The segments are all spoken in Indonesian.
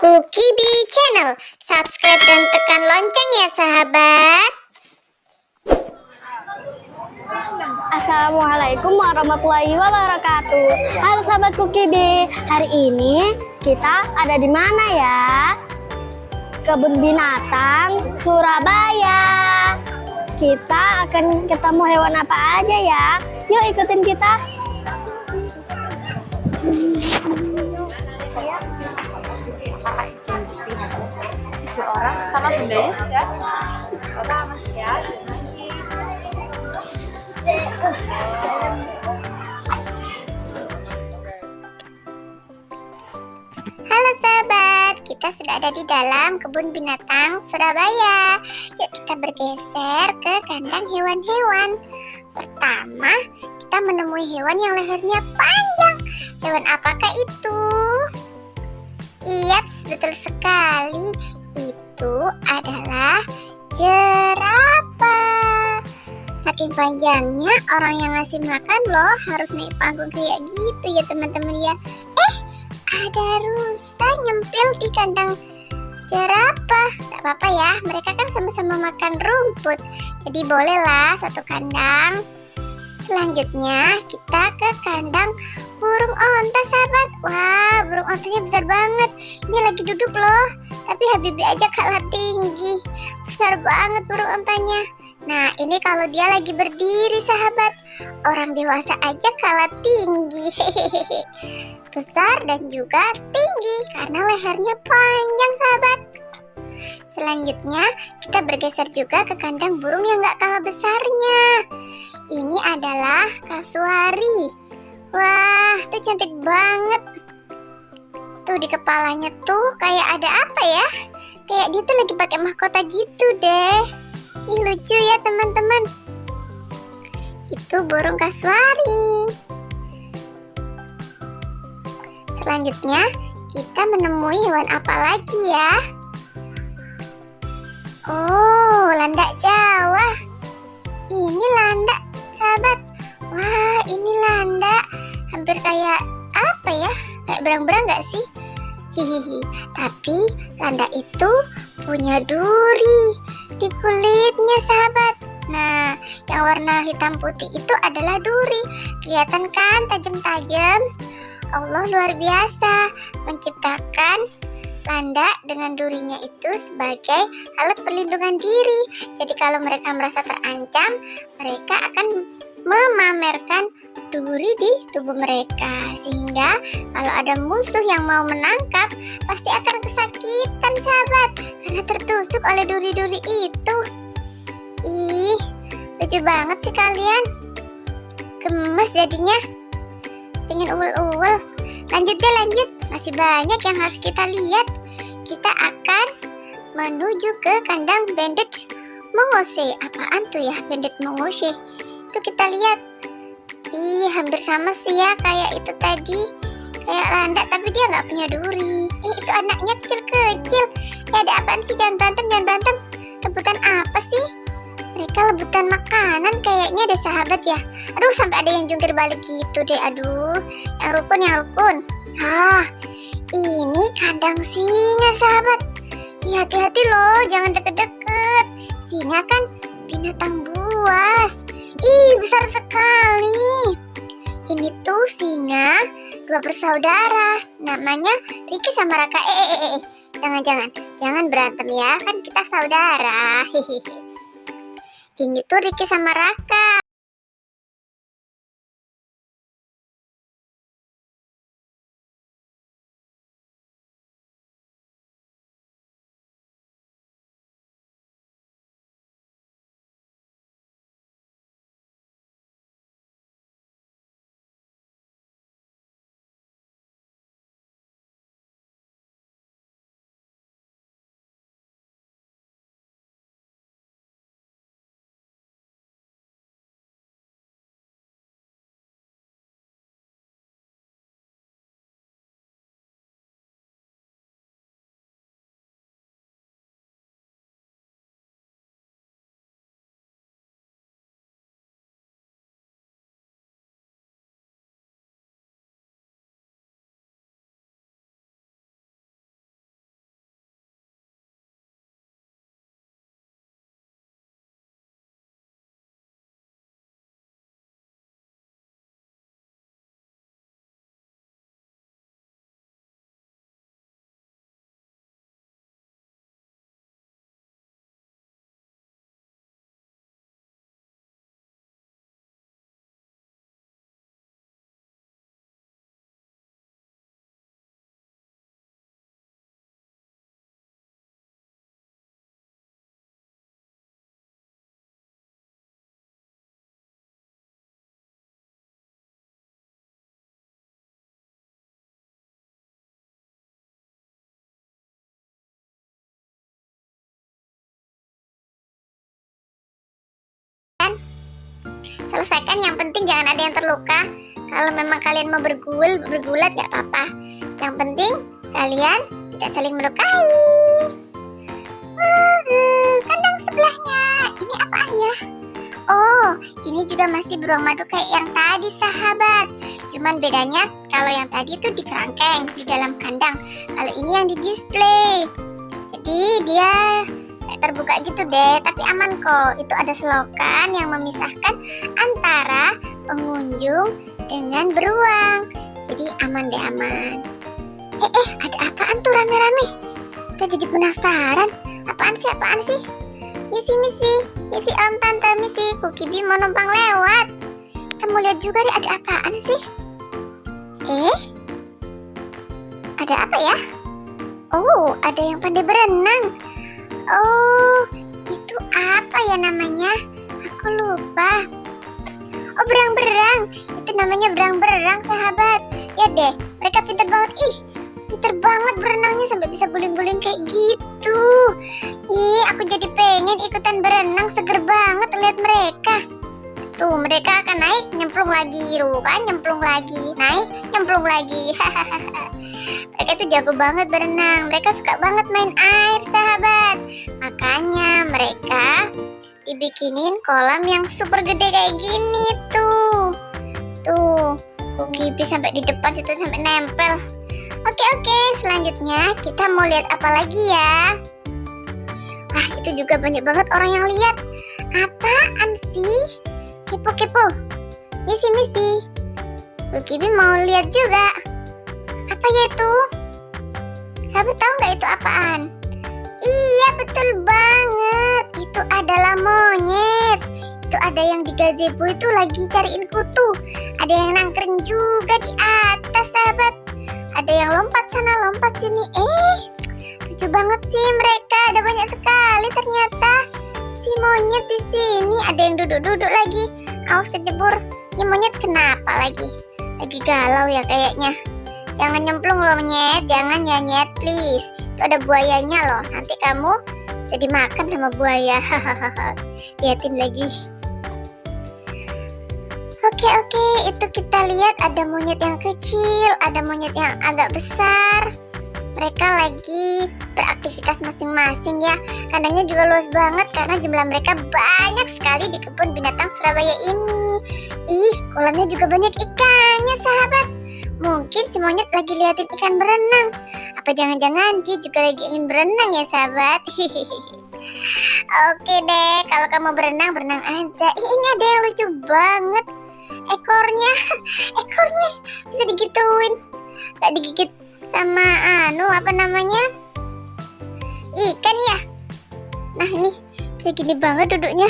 Kukibi Channel. Subscribe dan tekan lonceng ya sahabat. Assalamualaikum warahmatullahi wabarakatuh. Halo sahabat Kukibi, hari ini kita ada di mana ya? Kebun Binatang Surabaya. Kita akan ketemu hewan apa aja ya? Yuk ikutin kita. Orang sama bundanya sudah Bapak masih ya. Halo sahabat, kita sudah ada di dalam kebun binatang Surabaya. Yuk kita bergeser ke kandang hewan-hewan. Pertama, kita menemui hewan yang lehernya panjang. Hewan apakah itu? Iya, betul sekali. Itu adalah jerapah. Saking panjangnya, orang yang ngasih makan loh harus naik panggung kayak gitu ya teman-teman ya. Ada rusa nyempil di kandang jerapah. Gak apa-apa ya, mereka kan sama-sama makan rumput, jadi bolehlah satu kandang. Selanjutnya kita ke kandang burung onta sahabat. Wah, burung ontanya besar banget. Ini lagi duduk loh, tapi Habibie aja kalah tinggi. Besar banget burung ontanya. Nah, ini kalau dia lagi berdiri sahabat, orang dewasa aja kalah tinggi. Besar dan juga tinggi karena lehernya panjang sahabat. Selanjutnya kita bergeser juga ke kandang burung yang gak kalah besarnya. Ini adalah kasuari. Wah, itu cantik banget. Tuh di kepalanya tuh kayak ada apa ya? Kayak dia tuh lagi pakai mahkota gitu deh. Ih, lucu ya teman-teman. Itu burung kasuari. Selanjutnya kita menemui hewan apa lagi ya? Oh, landak Jawa. Ini landak sahabat. Wah, ini landak hampir kayak apa ya? Kayak berang-berang gak sih? Hihihi. Tapi landak itu punya duri di kulitnya sahabat. Nah, yang warna hitam putih itu adalah duri. Kelihatan kan tajam-tajam? Allah luar biasa menciptakan landak dengan durinya itu sebagai alat perlindungan diri. Jadi kalau mereka merasa terancam, mereka akan memamerkan duri di tubuh mereka, sehingga kalau ada musuh yang mau menangkap pasti akan kesakitan sahabat, karena tertusuk oleh duri-duri itu. Ih, lucu banget sih kalian. Gemes jadinya, pengen uwel-uwel. Lanjut deh, lanjut, masih banyak yang harus kita lihat. Kita akan menuju ke kandang bandit mongose. Apaan tuh ya bandit mongose? Itu kita lihat. Ih, hampir sama sih ya kayak itu tadi, kayak landak tapi dia nggak punya duri. Itu anaknya kecil-kecil. Ada apaan sih? Jangan berantem, jangan berantem. Rebutan apa sih? Mereka rebutan makanan kayaknya deh sahabat ya. Aduh, sampai ada yang jungkir balik gitu deh. Aduh, yang rukun, yang rukun. Ini kandang singa sahabat. Hati-hati loh, jangan deket-deket. Singa kan binatang buas. Ih, besar sekali. Ini tuh singa dua bersaudara. Namanya Riki sama Raka. Jangan berantem ya, kan kita saudara. Ini tuh Riki sama Raka. Selesaikan, yang penting jangan ada yang terluka. Kalau memang kalian mau bergulat gak apa-apa. Yang penting kalian tidak saling melukai. Kandang sebelahnya, ini apaan ya? Oh, ini juga masih beruang madu kayak yang tadi, sahabat. Cuman bedanya kalau yang tadi itu di kerangkeng, di dalam kandang. Kalau ini yang di display. Jadi dia terbuka gitu deh, tapi aman kok. Itu ada selokan yang memisahkan antara pengunjung dengan beruang. Jadi aman deh, aman. Ada apaan tuh rame-rame? Kita jadi penasaran. Apaan sih? Misi om tante, misi Kukibi mau numpang lewat. Kita mau lihat juga deh, ada apaan sih? Ada apa ya? Oh, ada yang pandai berenang. Oh, itu apa ya namanya? Aku lupa. Oh, berang-berang. Itu namanya berang-berang, sahabat. Ya deh, mereka pintar banget. Pintar banget berenangnya sampai bisa guling-guling kayak gitu. Aku jadi pengen ikutan berenang, seger banget lihat mereka. Tuh, mereka akan naik, nyemplung lagi, nyemplung lagi, naik, nyemplung lagi. Mereka itu jago banget berenang. Mereka suka banget main air, sahabat. Makanya mereka dibikinin kolam yang super gede kayak gini tuh. Kukibi sampai di depan situ, sampai nempel. Oke, selanjutnya kita mau lihat apa lagi ya? Wah, itu juga banyak banget orang yang lihat. Apaan sih? Kepo. Misi. Kukibi mau lihat juga. Apa ya itu? Sahabat tahu nggak itu apaan? Iya, betul banget. Itu adalah monyet. Itu ada yang di gazebo itu lagi cariin kutu. Ada yang nangkring juga di atas, sahabat. Ada yang lompat sana, lompat sini. Lucu banget sih mereka. Ada banyak sekali ternyata. Si monyet di sini. Ada yang duduk-duduk lagi. Awas kejebur. Ini monyet kenapa lagi? Lagi galau ya kayaknya. Jangan nyemplung loh, Nyet. Jangan ya, Nyet, please. Itu ada buayanya loh. Nanti kamu bisa dimakan sama buaya. Liatin lagi. Oke, itu kita lihat ada monyet yang kecil, ada monyet yang agak besar. Mereka lagi beraktivitas masing-masing ya. Kandangnya juga luas banget karena jumlah mereka banyak sekali di kebun binatang Surabaya ini. Kolamnya juga banyak ikannya, sahabat. Mungkin si monyet lagi liatin ikan berenang. Apa jangan-jangan dia juga lagi ingin berenang ya, sahabat? Oke deh, kalau kamu berenang aja. Ini ada yang lucu banget. Ekornya bisa digituin. Gak digigit sama apa namanya? Ikan ya. Nah, ini bisa gini banget duduknya.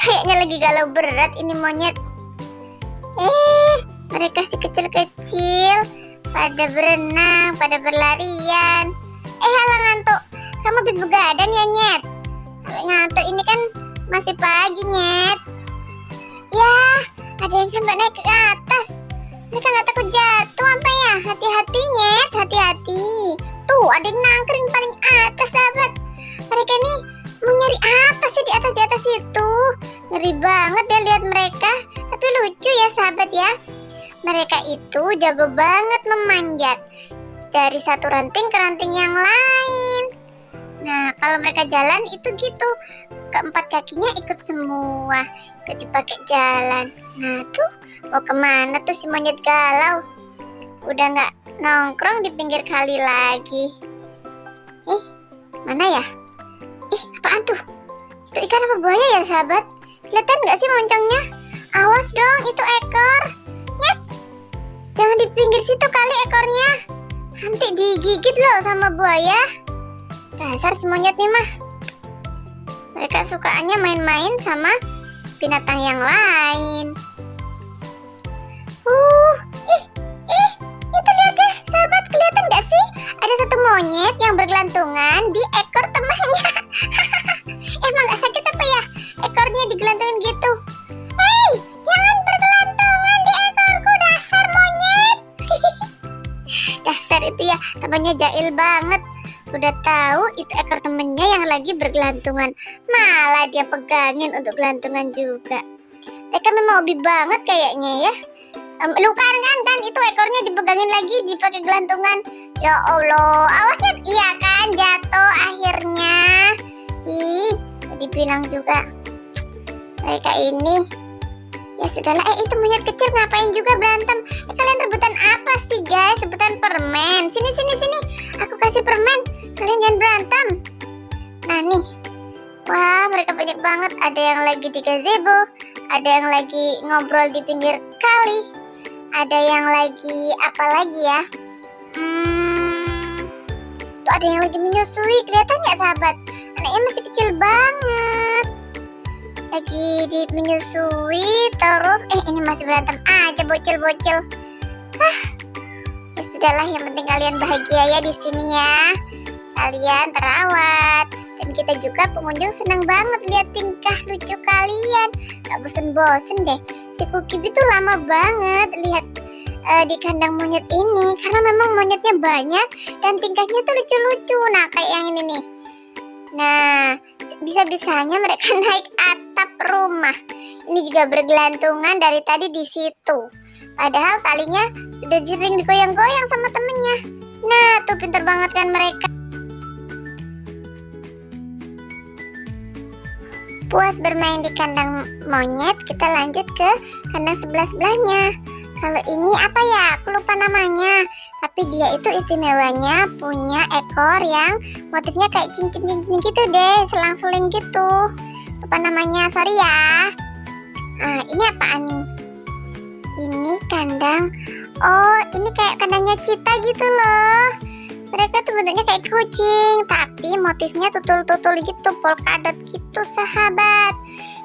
Kayaknya lagi galau berat ini monyet. Mereka si kecil-kecil pada berenang, pada berlarian. Halo ngantuk. Kamu habis begadang ya, Nyet? Sampai ngantuk, ini kan masih pagi, Nyet. Ya, ada yang sampai naik ke atas. Mereka nggak takut jatuh apa ya? Hati-hati, Nyet, hati-hati. Tuh, ada yang nangkring paling atas, sahabat. Mereka ini mau nyari apa sih di atas itu? Ngeri banget ya lihat mereka. Tapi lucu ya, sahabat ya. Mereka itu jago banget memanjat dari satu ranting ke ranting yang lain. Nah, kalau mereka jalan itu gitu, keempat kakinya ikut semua, ikut dipakai jalan. Nah tuh, mau kemana tuh si monyet galau? Udah nggak nongkrong di pinggir kali lagi. Mana ya? Apaan tuh? Itu ikan apa buaya ya, sahabat? Kelihatan nggak sih moncongnya? Awas dong, itu ekor. Nyet, jangan di pinggir situ kali ekornya. Nanti digigit loh sama buaya. Dasar si monyet nih mah. Mereka sukaannya main-main sama binatang yang lain. Itu lihat deh, sahabat, kelihatan gak sih? Ada satu monyet yang bergelantungan di ekor temannya. Emang gak sakit apa ya? Ekornya digelantungin gitu. Hei, jangan bergelantungan di ekorku, dasar monyet. Dasar itu ya, temannya jahil banget. Udah tahu itu ekor temennya yang lagi bergelantungan, malah dia pegangin untuk gelantungan juga. Mereka memang hobi banget kayaknya ya. Lukan kan itu ekornya dipegangin lagi, dipakai gelantungan. Ya Allah, awasnya iya kan jatuh akhirnya. Ih, dibilang juga mereka ini. Ya sudahlah, itu monyet kecil ngapain juga berantem? Kalian rebutan apa sih guys? Rebutan permen. Sini. Aku kasih permen. Kalian jangan berantem. Nah nih. Wah, mereka banyak banget. Ada yang lagi di gazebo, ada yang lagi ngobrol di pinggir kali, ada yang lagi apa lagi ya? Tuh ada yang lagi menyusui. Kelihatan nggak sahabat? Anaknya masih kecil banget. Lagi menyusui terus. Ini masih berantem aja bocil-bocil. Ya sudahlah, yang penting kalian bahagia ya di sini ya. Kalian terawat. Dan kita juga pengunjung senang banget lihat tingkah lucu kalian. Gak bosen-bosen deh. Si Kukibi tuh lama banget lihat di kandang monyet ini. Karena memang monyetnya banyak dan tingkahnya tuh lucu-lucu. Nah kayak yang ini nih. Nah bisa-bisanya mereka naik atap rumah. Ini juga bergelantungan dari tadi di situ. Padahal talinya udah sering digoyang-goyang sama temennya. Nah tuh pintar banget kan mereka. Puas bermain di kandang monyet, kita lanjut ke kandang sebelah-sebelahnya. Kalau ini apa ya? Aku lupa namanya. Tapi dia itu istimewanya punya ekor yang motifnya kayak cincin-cincin gitu deh, selang-seling gitu. Lupa namanya, sorry ya. Ini apaan nih? Ini kandang. Oh, ini kayak kandangnya Cita gitu loh. Mereka tuh bentuknya kayak kucing, tapi motifnya tutul-tutul gitu, polkadot gitu sahabat.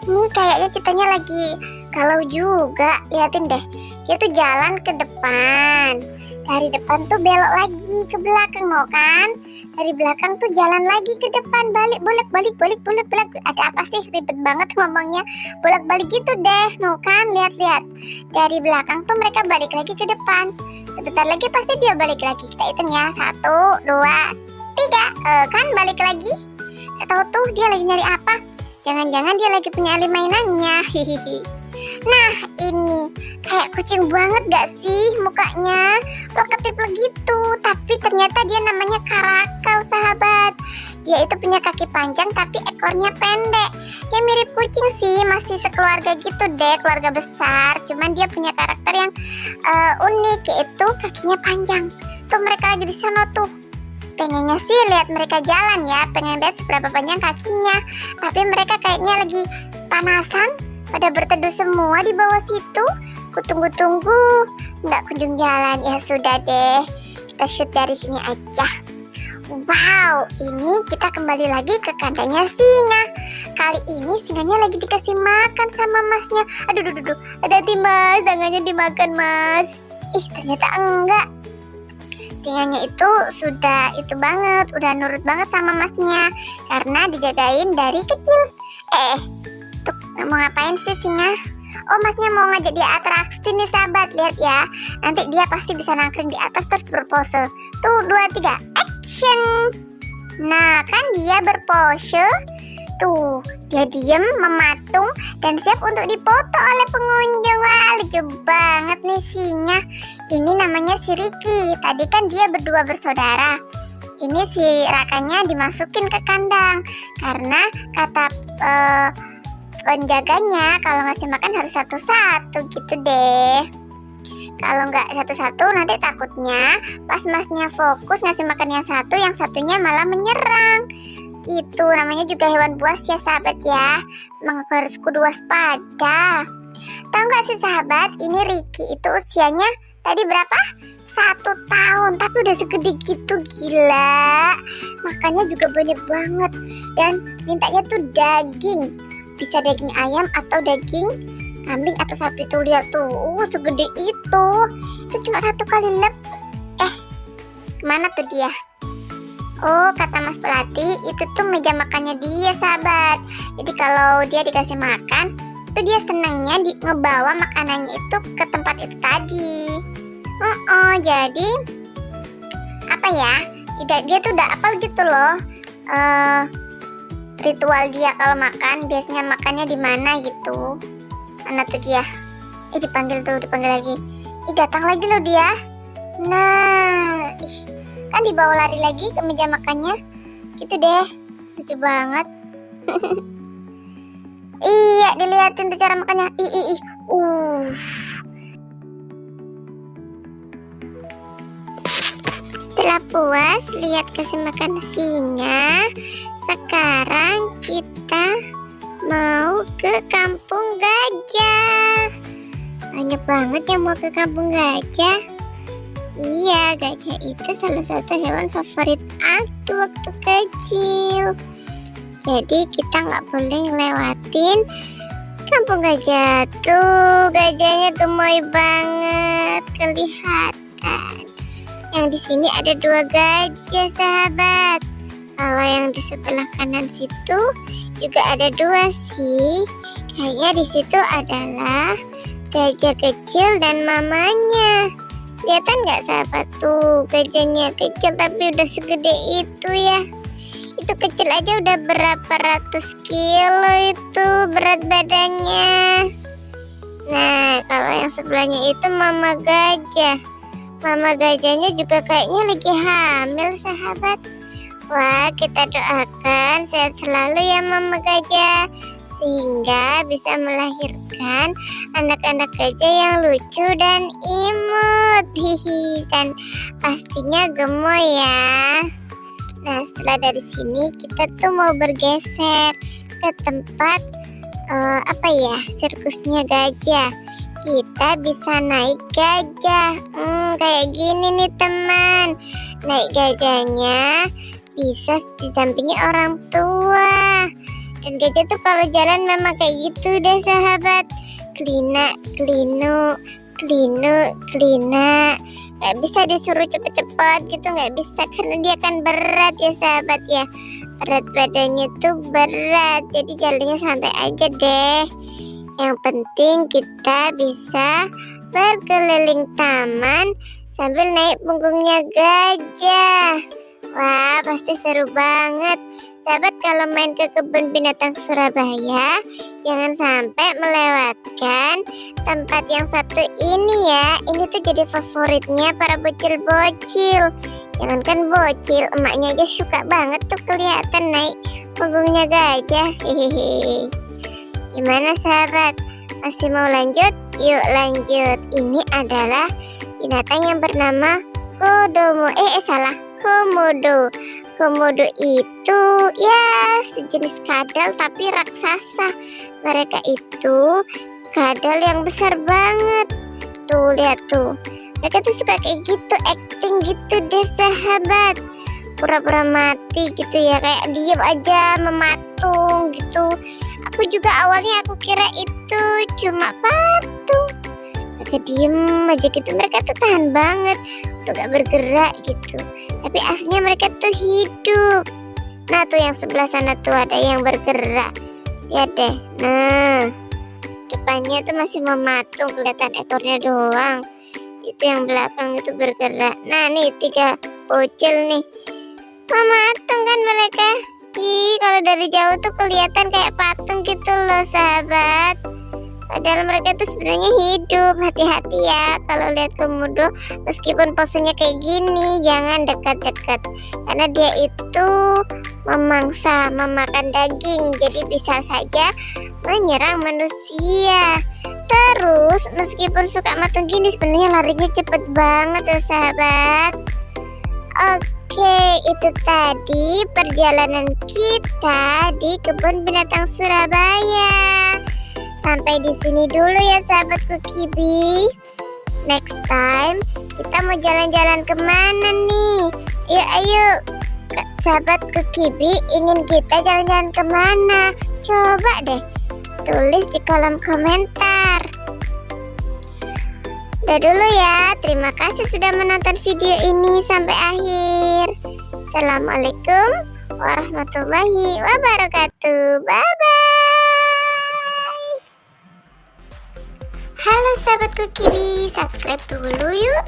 Ini kayaknya Citanya lagi galau juga. Liatin deh, dia tuh jalan ke depan. Dari depan tuh belok lagi ke belakang, mau kan? Dari belakang tuh jalan lagi ke depan, balik. Ada apa sih? Ribet banget ngomongnya. Bolak-balik gitu deh, mau kan? Lihat-lihat. Dari belakang tuh mereka balik lagi ke depan. Sebentar lagi pasti dia balik lagi. Kita hitung ya. 1, 2, 3. Kan balik lagi. Gak tahu tuh dia lagi nyari apa. Jangan-jangan dia lagi punya alih mainannya. Hihihi. Nah ini kayak kucing banget gak sih mukanya, plek-plek gitu. Tapi ternyata dia namanya karakal sahabat. Dia itu punya kaki panjang tapi ekornya pendek. Dia mirip kucing sih, masih sekeluarga gitu deh, keluarga besar. Cuman dia punya karakter yang unik, yaitu kakinya panjang. Tuh mereka lagi di sana tuh. Pengennya sih lihat mereka jalan ya, pengen lihat seberapa panjang kakinya. Tapi mereka kayaknya lagi panasan, pada berteduh semua di bawah situ. Kutunggu-tunggu, nggak kunjung jalan. Ya sudah deh, kita shoot dari sini aja. Wow, ini kita kembali lagi ke kandangnya singa. Kali ini singanya lagi dikasih makan sama masnya. Aduh, hati-hati mas, tangannya dimakan mas. Ternyata enggak. Singanya itu sudah banget, udah nurut banget sama masnya. Karena dijagain dari kecil. Tuh, mau ngapain sih singa? Oh, masnya mau ngajak dia atraksi nih sahabat, lihat ya. Nanti dia pasti bisa nangkring di atas terus berpose. Tuh, 2, 3, action. Nah, kan dia berpose. Tuh, dia diem, mematung, dan siap untuk dipoto oleh pengunjung. Wah, lucu banget nih singa. Ini namanya si Ricky. Tadi kan dia berdua bersaudara. Ini si Rakanya dimasukin ke kandang. Karena kata penjaganya kalau ngasih makan harus satu-satu gitu deh. Kalau nggak satu-satu nanti takutnya pas masnya fokus ngasih makan yang satunya malah menyerang. Itu namanya juga hewan buas ya sahabat ya. Memang harus kudu waspada. Tahu nggak sih sahabat, ini Ricky itu usianya tadi berapa? 1 tahun, tapi udah segede gitu, gila. Makannya juga banyak banget dan mintanya tuh daging. Bisa daging ayam atau daging kambing atau sapi. Tuh lihat tuh, segede itu. Itu cuma 1 kali lep. Kemana tuh dia? Oh, kata Mas Pelatih, itu tuh meja makannya dia sahabat. Jadi kalau dia dikasih makan, itu dia senangnya ngebawa makanannya itu ke tempat itu tadi. Jadi apa ya? Dia tuh udah apal gitu loh. Ritual dia kalau makan, biasanya makannya di mana gitu. Mana tuh dia? Dipanggil lagi. Datang lagi loh dia. Nah, kan dibawa lari lagi ke meja makannya. Gitu deh. Lucu banget. Iya, dilihatin tuh cara makannya. Setelah puas lihat kasih makan singa, sekarang kita mau ke kampung gajah. Banyak banget yang mau ke kampung gajah. Iya, gajah itu salah satu hewan favorit aku waktu kecil. Jadi kita nggak boleh ngelewatin kampung gajah. Tuh, gajahnya gemoy banget kelihatan. Yang di sini ada 2 gajah, sahabat. Kalau yang di sebelah kanan situ juga ada 2 sih. Kayaknya di situ adalah gajah kecil dan mamanya. Kelihatan nggak, sahabat? Tuh, gajahnya kecil tapi udah segede itu ya. Itu kecil aja udah berapa ratus kilo itu berat badannya. Nah, kalau yang sebelahnya itu mama gajah. Mama gajahnya juga kayaknya lagi hamil, sahabat. Wah, kita doakan sehat selalu ya mama gajah, sehingga bisa melahirkan anak-anak gajah yang lucu dan imut. Dan pastinya gemoy ya. Nah, setelah dari sini kita tuh mau bergeser ke tempat sirkusnya gajah. Kita bisa naik gajah. Kayak gini nih teman. Naik gajahnya bisa disampingi orang tua. Dan gajah tuh kalau jalan memang kayak gitu deh, sahabat. Klina, klinu, klinu, klina. Gak bisa disuruh cepet-cepet gitu, gak bisa, karena dia kan berat ya sahabat ya. Berat badannya tuh berat, jadi jalannya santai aja deh. Yang penting kita bisa berkeliling taman sambil naik punggungnya gajah. Wah, pasti seru banget. Sahabat, kalau main ke kebun binatang Surabaya, jangan sampai melewatkan tempat yang satu ini ya. Ini tuh jadi favoritnya para bocil-bocil. Jangankan bocil, emaknya aja suka banget tuh kelihatan naik punggungnya gajah. Hehehe. Gimana sahabat? Masih mau lanjut? Yuk lanjut. Ini adalah binatang yang bernama kodomo. Komodo. Komodo itu ya sejenis kadal tapi raksasa. Mereka itu kadal yang besar banget. Tuh, lihat tuh. Mereka tuh suka kayak gitu, acting gitu deh sahabat. Pura-pura mati gitu ya, kayak diem aja mematung gitu. Aku juga awalnya aku kira itu cuma patung. Mereka diem aja gitu, mereka tuh tahan banget untuk gak bergerak gitu. Tapi aslinya mereka tuh hidup. Nah tuh yang sebelah sana tuh ada yang bergerak. Lihat deh, nah depannya tuh masih mematung, kelihatan ekornya doang. Itu yang belakang itu bergerak. Nah nih 3 bocil nih, mematung kan mereka. Kalau dari jauh tuh kelihatan kayak patung gitu loh sahabat. Padahal mereka tuh sebenarnya hidup. Hati-hati ya kalau lihat komodo, meskipun posenya kayak gini, jangan dekat-dekat. Karena dia itu memangsa, memakan daging, jadi bisa saja menyerang manusia. Terus meskipun suka matung gini, sebenarnya larinya cepet banget ya sahabat. Oke, itu tadi perjalanan kita di kebun binatang Surabaya. Sampai di sini dulu ya sahabatku Kibi. Next time kita mau jalan-jalan kemana nih? Ayo, sahabatku Kibi, ingin kita jalan-jalan kemana? Coba deh tulis di kolom komentar. Udah dulu ya, terima kasih sudah menonton video ini sampai akhir. Assalamualaikum warahmatullahi wabarakatuh. Bye-bye. Halo sahabatku Kibi, subscribe dulu yuk,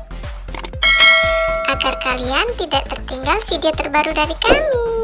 agar kalian tidak tertinggal video terbaru dari kami.